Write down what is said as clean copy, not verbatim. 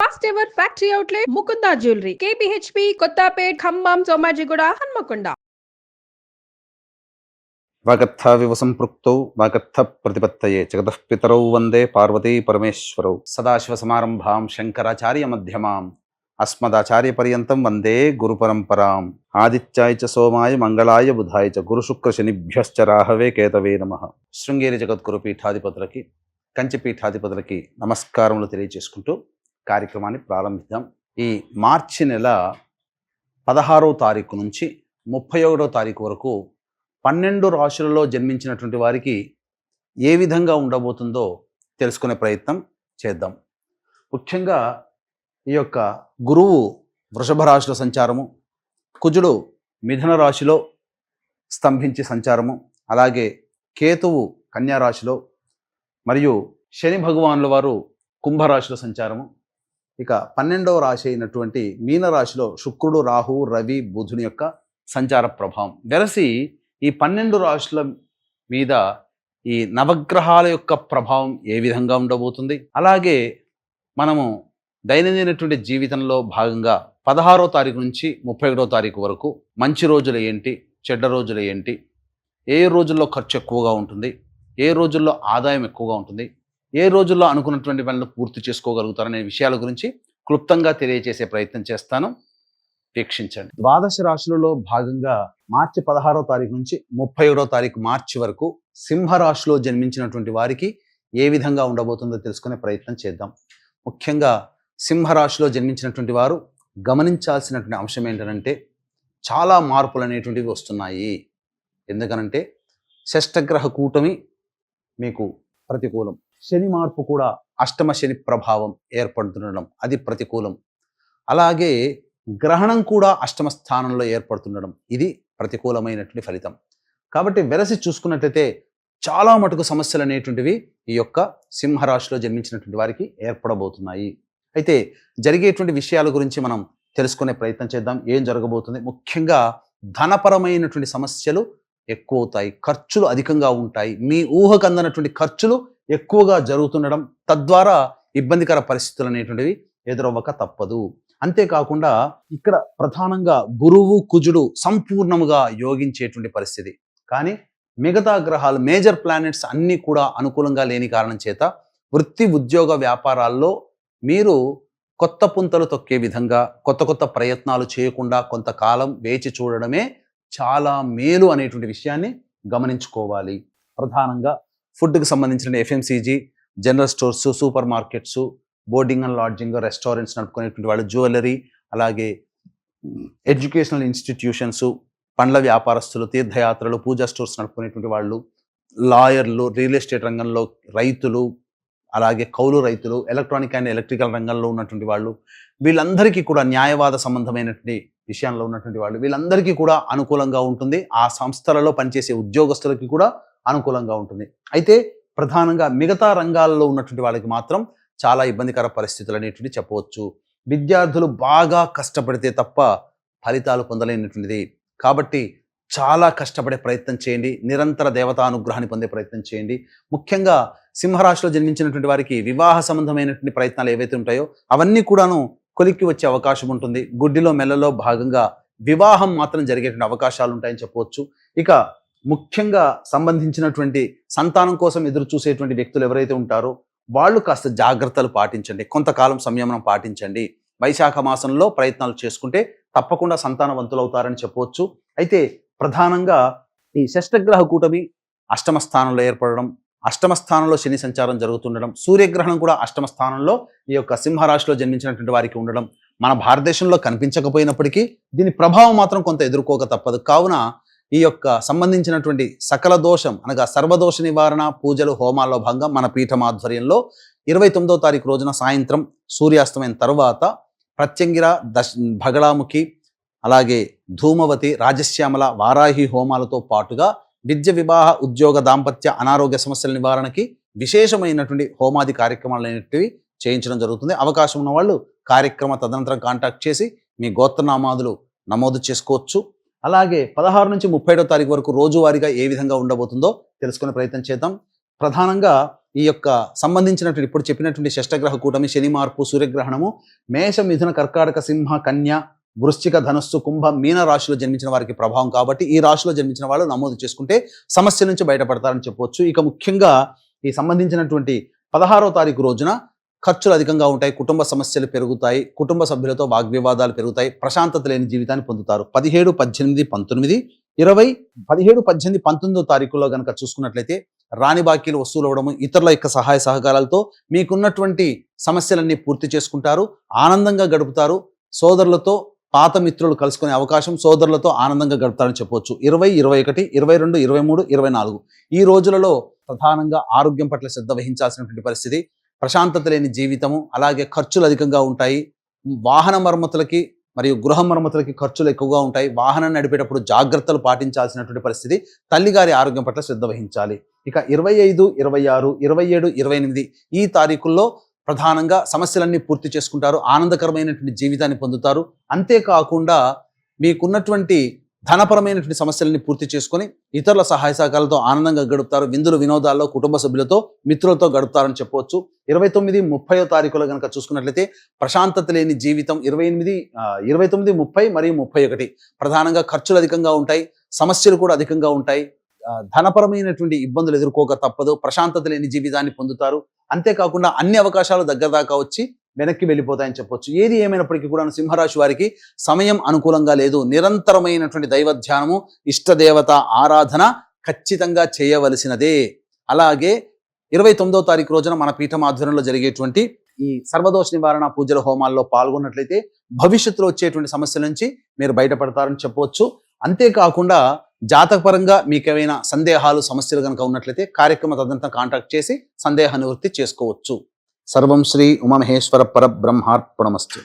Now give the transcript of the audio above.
First ever factory outlet Mukunda jewellery KPHB Kothapet Khammam Somajiguda Hanamkonda. వాగర్థావివ సంపృక్తౌ వాగర్థ ప్రతిపత్తయే జగతః పితరౌ వందే పార్వతీ పరమేశ్వరౌ. సదాశివసమారంభాం శంకరాచార్య మధ్యమాం అస్మదాచార్య పర్యంతం వందే గురు పరంపరాం. ఆదిత్యాయ చ సోమాయ మంగళాయ బుధాయ చ గురు శుక్ర శనిభ్యశ్చ రాహవే కేతవే నమః. శృంగేరి జగద్గురు పీఠాధిపతులకి కంచి పీఠాధిపతులకి నమస్కారములు తెలియజేసుకుంటూ కార్యక్రమాన్ని ప్రారంభిద్దాం. ఈ మార్చి నెల 16వ తారీఖు నుంచి 31వ తారీఖు వరకు 12 రాశులలో జన్మించినటువంటి వారికి ఏ విధంగా ఉండబోతుందో తెలుసుకునే ప్రయత్నం చేద్దాం. ముఖ్యంగా ఈ యొక్క గురువు వృషభ రాశిలో సంచారము, కుజుడు మిథున రాశిలో స్తంభించి సంచారము, అలాగే కేతువు కన్యా రాశిలో, మరియు శని భగవానుల వారు కుంభరాశిలో సంచారము. ఇక 12వ రాశి అయినటువంటి మీనరాశిలో శుక్రుడు, రాహువు, రవి, బుధుని యొక్క సంచార ప్రభావం వెరసి ఈ 12 రాశుల మీద ఈ నవగ్రహాల యొక్క ప్రభావం ఏ విధంగా ఉండబోతుంది, అలాగే మనము దైనందినటువంటి జీవితంలో భాగంగా 16వ తారీఖు నుంచి 31వ తారీఖు వరకు మంచి రోజులు ఏంటి, చెడ్డ రోజులు ఏంటి, ఏ రోజుల్లో ఖర్చు ఎక్కువగా ఉంటుంది, ఏ రోజుల్లో ఆదాయం ఎక్కువగా ఉంటుంది, ఏ రోజుల్లో అనుకున్నటువంటి పనులు పూర్తి చేసుకోగలుగుతారనే విషయాల గురించి క్లుప్తంగా తెలియజేసే ప్రయత్నం చేస్తాను. వీక్షించండి. ద్వాదశ రాశులలో భాగంగా మార్చి 16వ తారీఖు నుంచి 31వ తారీఖు మార్చి వరకు సింహరాశిలో జన్మించినటువంటి వారికి ఏ విధంగా ఉండబోతుందో తెలుసుకునే ప్రయత్నం చేద్దాం. ముఖ్యంగా సింహరాశిలో జన్మించినటువంటి వారు గమనించాల్సినటువంటి అంశం ఏంటంటే చాలా మార్పులు అనేటువంటివి వస్తున్నాయి. ఎందుకనంటే షష్టగ్రహ కూటమి మీకు ప్రతికూలం, శని మార్పు కూడా అష్టమ శని ప్రభావం ఏర్పడుతుండడం అది ప్రతికూలం, అలాగే గ్రహణం కూడా అష్టమ స్థానంలో ఏర్పడుతుండడం ఇది ప్రతికూలమైనటువంటి ఫలితం. కాబట్టి వెరసి చూసుకున్నట్లయితే చాలా మటుకు సమస్యలు అనేటువంటివి ఈ యొక్క సింహరాశిలో జన్మించినటువంటి వారికి ఏర్పడబోతున్నాయి. అయితే జరిగేటువంటి విషయాల గురించి మనం తెలుసుకునే ప్రయత్నం చేద్దాం. ఏం జరగబోతుంది? ముఖ్యంగా ధనపరమైనటువంటి సమస్యలు ఎక్కువ అవుతాయి, ఖర్చులు అధికంగా ఉంటాయి, మీ ఊహకు అందనటువంటి ఖర్చులు ఎక్కువగా జరుగుతుండడం, తద్వారా ఇబ్బందికర పరిస్థితులు అనేటువంటివి ఎదురవ్వక తప్పదు. అంతేకాకుండా ఇక్కడ ప్రధానంగా గురువు కుజుడు సంపూర్ణముగా యోగించేటువంటి పరిస్థితి, కానీ మిగతా గ్రహాలు మేజర్ ప్లానెట్స్ అన్నీ కూడా అనుకూలంగా లేని కారణం చేత వృత్తి ఉద్యోగ వ్యాపారాల్లో మీరు కొత్త పుంతలు తొక్కే విధంగా కొత్త కొత్త ప్రయత్నాలు చేయకుండా కొంతకాలం వేచి చూడడమే చాలా మేలు అనేటువంటి విషయాన్ని గమనించుకోవాలి. ప్రధానంగా ఫుడ్కి సంబంధించిన FMCG, general stores, supermarkets, boarding and lodging, restaurants నడుపుకునేటువంటి వాళ్ళు, జ్యువెలరీ, అలాగే ఎడ్యుకేషనల్ ఇన్స్టిట్యూషన్స్, పండ్ల వ్యాపారస్తులు, తీర్థయాత్రలు, పూజా స్టోర్స్ నడుపుకునేటువంటి వాళ్ళు, లాయర్లు, రియల్ ఎస్టేట్ రంగంలో రైతులు, అలాగే కౌలు రైతులు, ఎలక్ట్రానిక్ అండ్ ఎలక్ట్రికల్ రంగంలో ఉన్నటువంటి వాళ్ళు, వీళ్ళందరికీ కూడా న్యాయవాద సంబంధమైనటువంటి విషయంలో ఉన్నటువంటి వాళ్ళు, వీళ్ళందరికీ కూడా అనుకూలంగా ఉంటుంది. ఆ సంస్థలలో పనిచేసే ఉద్యోగస్తులకి కూడా అనుకూలంగా ఉంటుంది. అయితే ప్రధానంగా మిగతా రంగాల్లో ఉన్నటువంటి వాళ్ళకి మాత్రం చాలా ఇబ్బందికర పరిస్థితులు అనేటువంటి చెప్పవచ్చు. విద్యార్థులు బాగా కష్టపడితే తప్ప ఫలితాలు పొందలేనటువంటిది. కాబట్టి చాలా కష్టపడే ప్రయత్నం చేయండి, నిరంతర దేవతానుగ్రహాన్ని పొందే ప్రయత్నం చేయండి. ముఖ్యంగా సింహరాశిలో జన్మించినటువంటి వారికి వివాహ సంబంధమైనటువంటి ప్రయత్నాలు ఏవైతే ఉంటాయో అవన్నీ కూడాను కొలిక్కి వచ్చే అవకాశం ఉంటుంది. గుడ్డిలో మెల్లలో భాగంగా వివాహం మాత్రం జరిగేటువంటి అవకాశాలు ఉంటాయని చెప్పవచ్చు. ఇక ముఖ్యంగా సంబంధించినటువంటి సంతానం కోసం ఎదురు చూసేటువంటి వ్యక్తులు ఎవరైతే ఉంటారో వాళ్ళు కాస్త జాగ్రత్తలు పాటించండి, కొంతకాలం సంయమనం పాటించండి. వైశాఖ మాసంలో ప్రయత్నాలు చేసుకుంటే తప్పకుండా సంతానవంతులవుతారని చెప్పవచ్చు. అయితే ప్రధానంగా ఈ షష్టగ్రహ కూటమి అష్టమ స్థానంలో ఏర్పడడం, అష్టమ స్థానంలో శని సంచారం జరుగుతుండడం, సూర్యగ్రహణం కూడా అష్టమ స్థానంలో ఈ యొక్క సింహరాశిలో జన్మించినటువంటి వారికి ఉండడం మన భారతదేశంలో కనిపించకపోయినప్పటికీ దీని ప్రభావం మాత్రం కొంత ఎదుర్కోక తప్పదు. కావున ఈ యొక్క సంబంధించినటువంటి సకల దోషం అనగా సర్వదోష నివారణ పూజలు, హోమాల్లో భాగంగా మన పీఠం ఆధ్వర్యంలో 29వ తారీఖు రోజున సాయంత్రం సూర్యాస్తమైన తర్వాత ప్రత్యంగిర, భగళాముఖి, అలాగే ధూమవతి, రాజశ్యామల, వారాహి హోమాలతో పాటుగా విద్య, వివాహ, ఉద్యోగ, దాంపత్య, అనారోగ్య సమస్యల నివారణకి విశేషమైనటువంటి హోమాది కార్యక్రమాలు అనేటివి చేయించడం జరుగుతుంది. అవకాశం ఉన్న వాళ్ళు కార్యక్రమ తదనంతరం కాంటాక్ట్ చేసి మీ గోత్రనామాదులు నమోదు చేసుకోవచ్చు. అలాగే 16 నుంచి 31వ తారీఖు వరకు రోజువారీగా ఏ విధంగా ఉండబోతుందో తెలుసుకునే ప్రయత్నం చేద్దాం. ప్రధానంగా ఈ యొక్క సంబంధించినటువంటి ఇప్పుడు చెప్పినటువంటి షష్టగ్రహ కూటమి, శని మార్పు, సూర్యగ్రహణము మేష, మిథున, కర్కాటక, సింహ, కన్య, వృశ్చిక, ధనస్సు, కుంభ, మీన రాశిలో జన్మించిన వారికి ప్రభావం కాబట్టి ఈ రాశిలో జన్మించిన వాళ్ళు నమోదు చేసుకుంటే సమస్యల నుంచి బయటపడతారని చెప్పవచ్చు. ఇక ముఖ్యంగా ఈ సంబంధించినటువంటి 16వ తారీఖు రోజున ఖర్చులు అధికంగా ఉంటాయి, కుటుంబ సమస్యలు పెరుగుతాయి, కుటుంబ సభ్యులతో వాగ్వివాదాలు పెరుగుతాయి, ప్రశాంతత లేని జీవితాన్ని పొందుతారు. 17, 18, 19, 20, 17, 18, 19వ తారీఖుల్లో కనుక చూసుకున్నట్లయితే రాని బాకీలు వసూలు అవ్వడము, ఇతరుల యొక్క సహాయ సహకారాలతో మీకున్నటువంటి సమస్యలన్నీ పూర్తి చేసుకుంటారు, ఆనందంగా గడుపుతారు. సోదరులతో పాత మిత్రులు కలుసుకునే అవకాశం, సోదరులతో ఆనందంగా గడుపుతారని చెప్పవచ్చు. 20, 21, 22, 23, 24 ఈ రోజులలో ప్రధానంగా ఆరోగ్యం పట్ల శ్రద్ధ వహించాల్సినటువంటి పరిస్థితి, ప్రశాంతత లేని జీవితము, అలాగే ఖర్చులు అధికంగా ఉంటాయి. వాహన మరమ్మతులకి మరియు గృహ మరమ్మతులకి ఖర్చులు ఎక్కువగా ఉంటాయి. వాహనం నడిపేటప్పుడు జాగ్రత్తలు పాటించాల్సినటువంటి పరిస్థితి, తల్లిగారి ఆరోగ్యం పట్ల శ్రద్ధ వహించాలి. ఇక 25, 26, 27, 28 ఈ తారీఖుల్లో ప్రధానంగా సమస్యలన్నీ పూర్తి చేసుకుంటారు, ఆనందకరమైనటువంటి జీవితాన్ని పొందుతారు. అంతేకాకుండా మీకున్నటువంటి ధనపరమైనటువంటి సమస్యలని పూర్తి చేసుకొని ఇతరుల సహాయ సహకారాలతో ఆనందంగా గడుపుతారు. విందులు వినోదాల్లో కుటుంబ సభ్యులతో మిత్రులతో గడుపుతారని చెప్పవచ్చు. 29, 30వ తారీఖులో కనుక చూసుకున్నట్లయితే ప్రశాంతత లేని జీవితం. 29, 30 మరియు 31 ప్రధానంగా ఖర్చులు అధికంగా ఉంటాయి, సమస్యలు కూడా అధికంగా ఉంటాయి, ధనపరమైనటువంటి ఇబ్బందులు ఎదుర్కోక తప్పదు, ప్రశాంతత లేని జీవితాన్ని పొందుతారు. అంతేకాకుండా అన్ని అవకాశాలు దగ్గర దాకా వచ్చి వెనక్కి వెళ్ళిపోతాయని చెప్పొచ్చు. ఏది ఏమైనప్పటికీ కూడా సింహరాశి వారికి సమయం అనుకూలంగా లేదు. నిరంతరమైనటువంటి దైవ ధ్యానము, ఇష్టదేవత ఆరాధన ఖచ్చితంగా చేయవలసినదే. అలాగే 29వ తారీఖు రోజున మన పీఠం ఆధ్వర్యంలో జరిగేటువంటి ఈ సర్వదోష నివారణ పూజల హోమాల్లో పాల్గొన్నట్లయితే భవిష్యత్తులో వచ్చేటువంటి సమస్యల నుంచి మీరు బయటపడతారని చెప్పవచ్చు. అంతేకాకుండా జాతకపరంగా మీకేమైనా సందేహాలు, సమస్యలు కనుక ఉన్నట్లయితే కార్యక్రమ తదనంతరం కాంటాక్ట్ చేసి సందేహ నివృత్తి చేసుకోవచ్చు. సర్వం శ్రీ ఉమామహేశ్వర పరబ్రహ్మార్పణమస్తు.